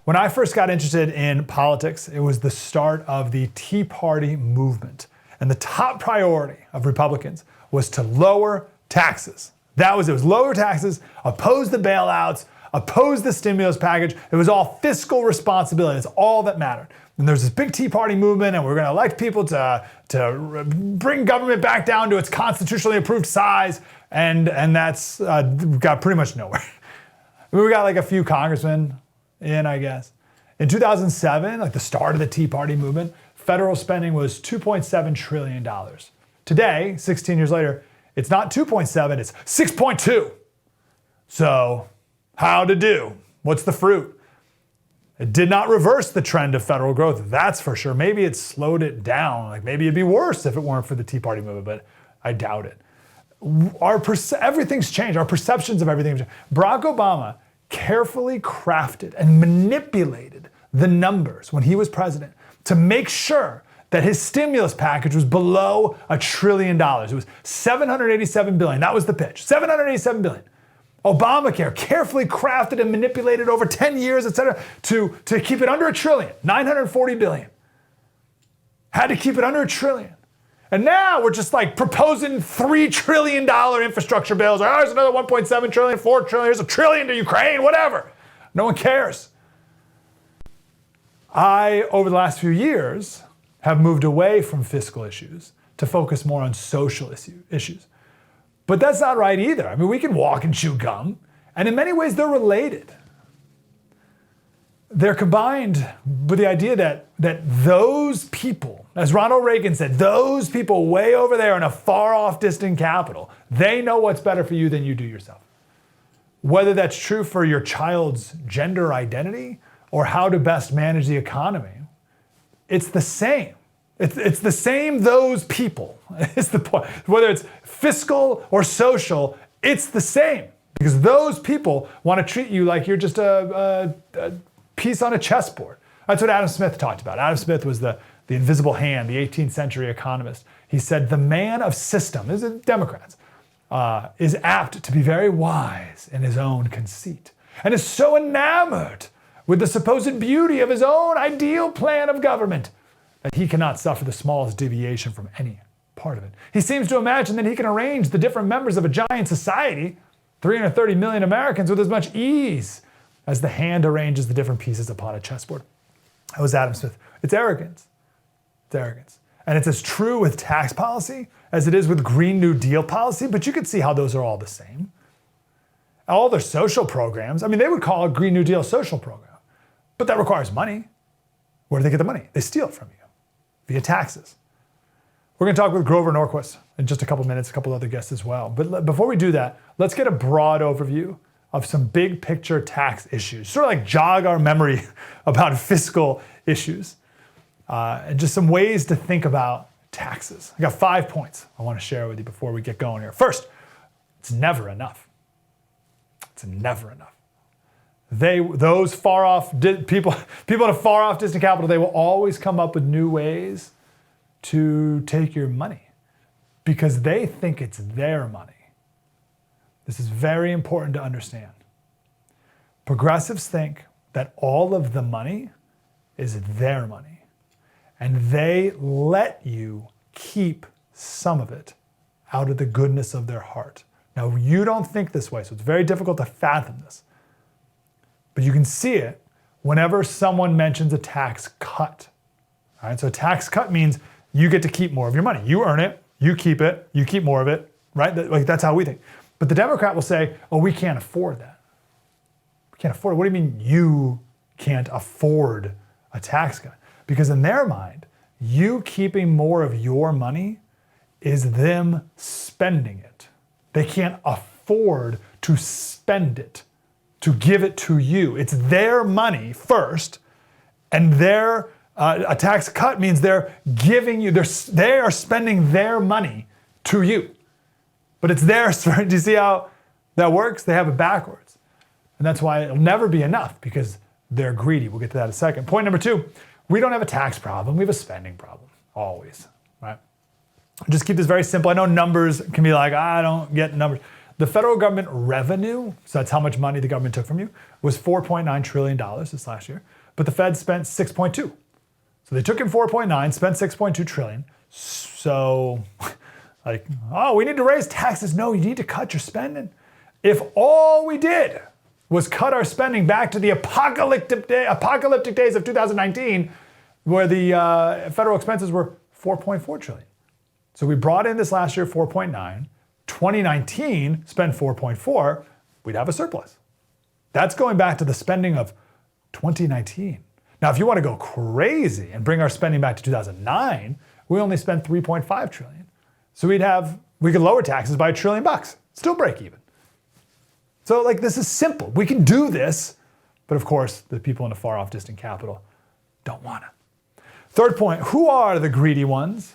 When I first got interested in politics, it was the start of the Tea Party movement. And the top priority of Republicans was to lower taxes. It was lower taxes, oppose the bailouts, oppose the stimulus package. It was all fiscal responsibility. It's all that mattered. And there's this big Tea Party movement, and we're going to elect people to bring government back down to its constitutionally approved size. And that's got pretty much nowhere. We got like a few congressmen in, I guess. In 2007, like the start of the Tea Party movement, federal spending was $2.7 trillion. Today, 16 years later, it's not 2.7, it's 6.2. So, how to do? What's the fruit? It did not reverse the trend of federal growth, that's for sure. Maybe it slowed it down. Like maybe it'd be worse if it weren't for the Tea Party movement, but I doubt it. Everything's changed. Our perceptions of everything have changed. Barack Obama carefully crafted and manipulated the numbers when he was president to make sure that his stimulus package was below $1 trillion. It was $787 billion. That was the pitch. $787 billion. Obamacare carefully crafted and manipulated over 10 years, et cetera, to keep it under $1 trillion. $940 billion. Had to keep it under $1 trillion. And now we're just like proposing $3 trillion infrastructure bills. Oh, there's another 1.7 trillion, 4 trillion, here's $1 trillion to Ukraine, whatever. No one cares. Over the last few years, have moved away from fiscal issues to focus more on social issues. But that's not right either. I mean, we can walk and chew gum, and in many ways they're related. They're combined with the idea that those people, as Ronald Reagan said, those people way over there in a far off distant capital, they know what's better for you than you do yourself. Whether that's true for your child's gender identity or how to best manage the economy, it's the same. It's the same, those people. It's the point. Whether it's fiscal or social, it's the same. Because those people want to treat you like you're just a piece on a chessboard. That's what Adam Smith talked about. Adam Smith was the invisible hand, the 18th century economist. He said, the man of system, this is Democrats, is apt to be very wise in his own conceit and is so enamored with the supposed beauty of his own ideal plan of government that he cannot suffer the smallest deviation from any part of it. He seems to imagine that he can arrange the different members of a giant society, 330 million Americans, with as much ease as the hand arranges the different pieces upon a chessboard. That was Adam Smith. It's arrogance. It's arrogance. And it's as true with tax policy as it is with Green New Deal policy, but you can see how those are all the same. All their social programs, I mean, they would call a Green New Deal a social program, but that requires money. Where do they get the money? They steal it from you via taxes. We're going to talk with Grover Norquist in just a couple minutes, a couple other guests as well. But before we do that, let's get a broad overview of some big picture tax issues, sort of like jog our memory about fiscal issues, and just some ways to think about taxes. I got 5 points I want to share with you before we get going here. First, it's never enough. It's never enough. Those far off people in a far off distant capital, they will always come up with new ways to take your money because they think it's their money. This is very important to understand. Progressives think that all of the money is their money, and they let you keep some of it out of the goodness of their heart. Now, you don't think this way, so it's very difficult to fathom this. But you can see it whenever someone mentions a tax cut. All right, so a tax cut means you get to keep more of your money. You earn it, you keep more of it, right? That's how we think. But the Democrat will say, oh, we can't afford that. We can't afford it. What do you mean you can't afford a tax cut? Because in their mind, you keeping more of your money is them spending it. They can't afford to spend it, to give it to you. It's their money first, and a tax cut means they're giving you, they are spending their money to you. But it's theirs. Do you see how that works? They have it backwards. And that's why it'll never be enough, because they're greedy. We'll get to that in a second. Point number 2, we don't have a tax problem. We have a spending problem, always, right? Just keep this very simple. I know numbers can be like, I don't get numbers. The federal government revenue, so that's how much money the government took from you, was $4.9 trillion this last year, but the Fed spent 6.2. So they took in 4.9, spent 6.2 trillion. So like, oh, we need to raise taxes. No, you need to cut your spending. If all we did was cut our spending back to the apocalyptic days of 2019, where the federal expenses were 4.4 trillion. So we brought in this last year 4.9. 2019 spent 4.4, we'd have a surplus. That's going back to the spending of 2019. Now, if you want to go crazy and bring our spending back to 2009, we only spent 3.5 trillion. So we could lower taxes by $1 trillion, still break even. So like, this is simple. We can do this, but of course, the people in a far off distant capital don't want to. Third point, who are the greedy ones?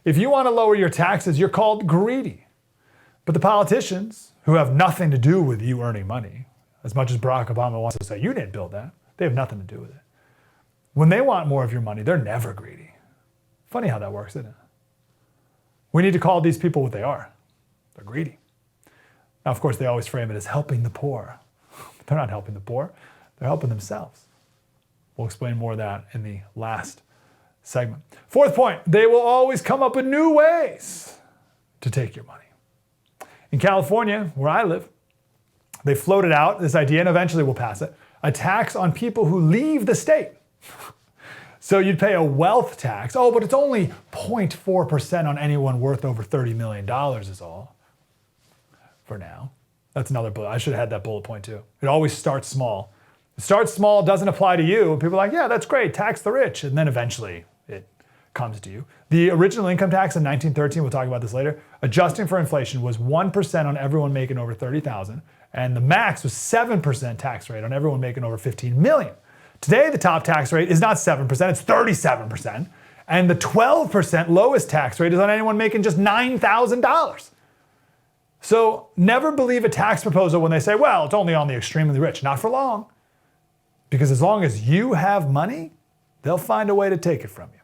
If you want to lower your taxes, you're called greedy. But the politicians who have nothing to do with you earning money, as much as Barack Obama wants to say, you didn't build that, they have nothing to do with it. When they want more of your money, they're never greedy. Funny how that works, isn't it? We need to call these people what they are. They're greedy. Now, of course, they always frame it as helping the poor. But they're not helping the poor. They're helping themselves. We'll explain more of that in the last segment. Fourth point, they will always come up with new ways to take your money. In California, where I live, they floated out this idea, and eventually we'll pass it, a tax on people who leave the state. So you'd pay a wealth tax. Oh, but it's only 0.4% on anyone worth over $30 million is all. For now. That's another bullet. I should have had that bullet point too. It always starts small. It starts small, doesn't apply to you. People are like, yeah, that's great, tax the rich. And then eventually it comes to you. The original income tax in 1913, we'll talk about this later, adjusting for inflation was 1% on everyone making over 30,000, and the max was 7% tax rate on everyone making over 15 million. Today, the top tax rate is not 7%, it's 37%, and the 12% lowest tax rate is on anyone making just $9,000. So never believe a tax proposal when they say, well, it's only on the extremely rich. Not for long. Because as long as you have money, they'll find a way to take it from you.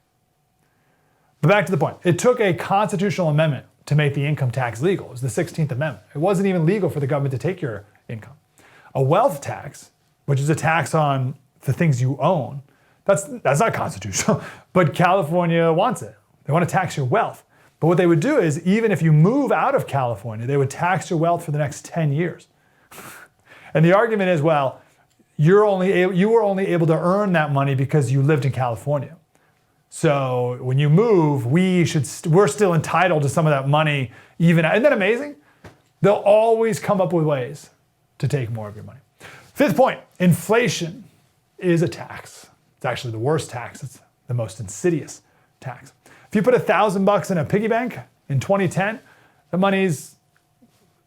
But back to the point. It took a constitutional amendment to make the income tax legal. It was the 16th Amendment. It wasn't even legal for the government to take your income. A wealth tax, which is a tax on the things you own, that's not constitutional, but California wants it. They want to tax your wealth. But what they would do is, even if you move out of California, they would tax your wealth for the next 10 years. And the argument is, well, you were only able to earn that money because you lived in California. So when you move, we're still entitled to some of that money. Isn't that amazing? They'll always come up with ways to take more of your money. Fifth point, inflation is a tax. It's actually the worst tax. It's the most insidious tax. If you put $1,000 in a piggy bank in 2010, the money's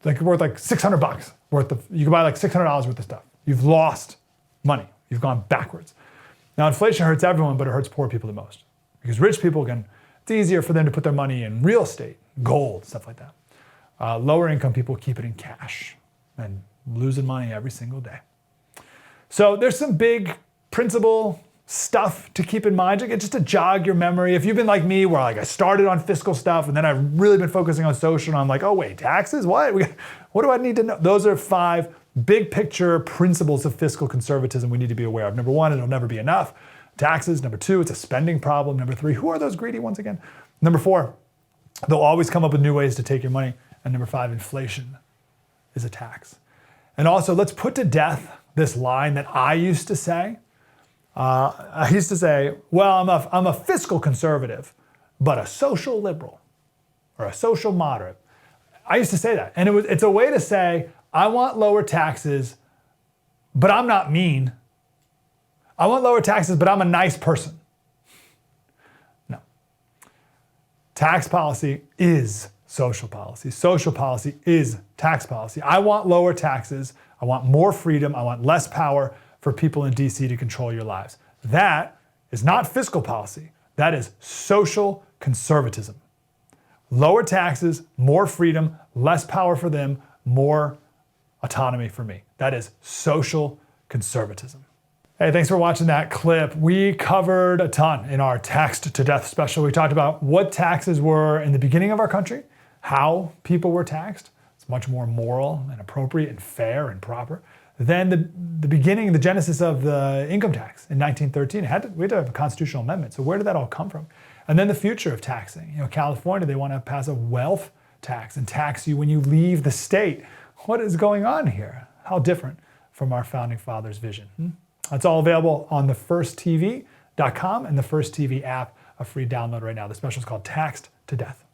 worth like $600 you can buy like $600 worth of stuff. You've lost money. You've gone backwards. Now, inflation hurts everyone, but it hurts poor people the most. Because rich people it's easier for them to put their money in real estate, gold, stuff like that. Lower income people keep it in cash and losing money every single day. So there's some big principle stuff to keep in mind, just to jog your memory. If you've been like me, where I started on fiscal stuff and then I've really been focusing on social, and I'm like, oh wait, taxes? What do I need to know? Those are 5 big picture principles of fiscal conservatism we need to be aware of. Number 1, it'll never be enough. Taxes. Number 2, it's a spending problem. Number 3, who are those greedy ones again? Number 4, they'll always come up with new ways to take your money. And number 5, inflation is a tax. And also, let's put to death this line that I used to say. I used to say, well, I'm a fiscal conservative, but a social liberal or a social moderate. I used to say that. And it's a way to say, I want lower taxes, but I'm not mean. I want lower taxes, but I'm a nice person. No. Tax policy is social policy. Social policy is tax policy. I want lower taxes. I want more freedom. I want less power for people in DC to control your lives. That is not fiscal policy. That is social conservatism. Lower taxes, more freedom, less power for them, more autonomy for me. That is social conservatism. Hey, thanks for watching that clip. We covered a ton in our Taxed to Death special. We talked about what taxes were in the beginning of our country, how people were taxed. It's much more moral and appropriate and fair and proper than the beginning, the genesis of the income tax in 1913. We had to have a constitutional amendment. So where did that all come from? And then the future of taxing. California, they want to pass a wealth tax and tax you when you leave the state. What is going on here? How different from our founding fathers' vision? That's all available on thefirsttv.com and the First TV app, a free download right now. The special is called Taxed to Death.